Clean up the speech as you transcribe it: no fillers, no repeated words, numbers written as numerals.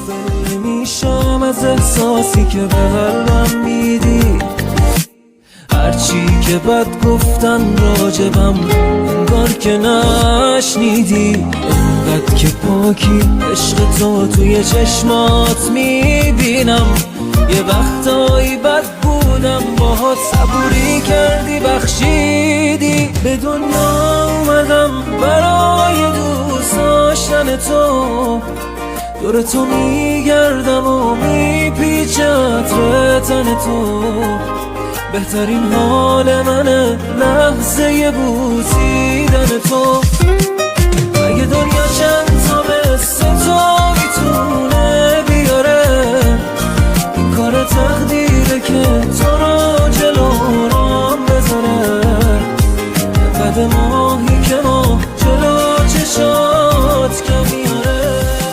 غافل نمیشم از احساسی که به قلبم میدی. هرچی که بد گفتن راجبم انگار که نشنیدی. انقدر که پاکی عشق تو توی چشمات میبینم. یه وقتایی بد بودم باهات صبوری کردی بخشیدی. به دنیا اومدم برای دوست داشتن تو، دور تو میگردم و میپیچه عطر تن تو. بهترین حال منه لحظه بوسیدن تو.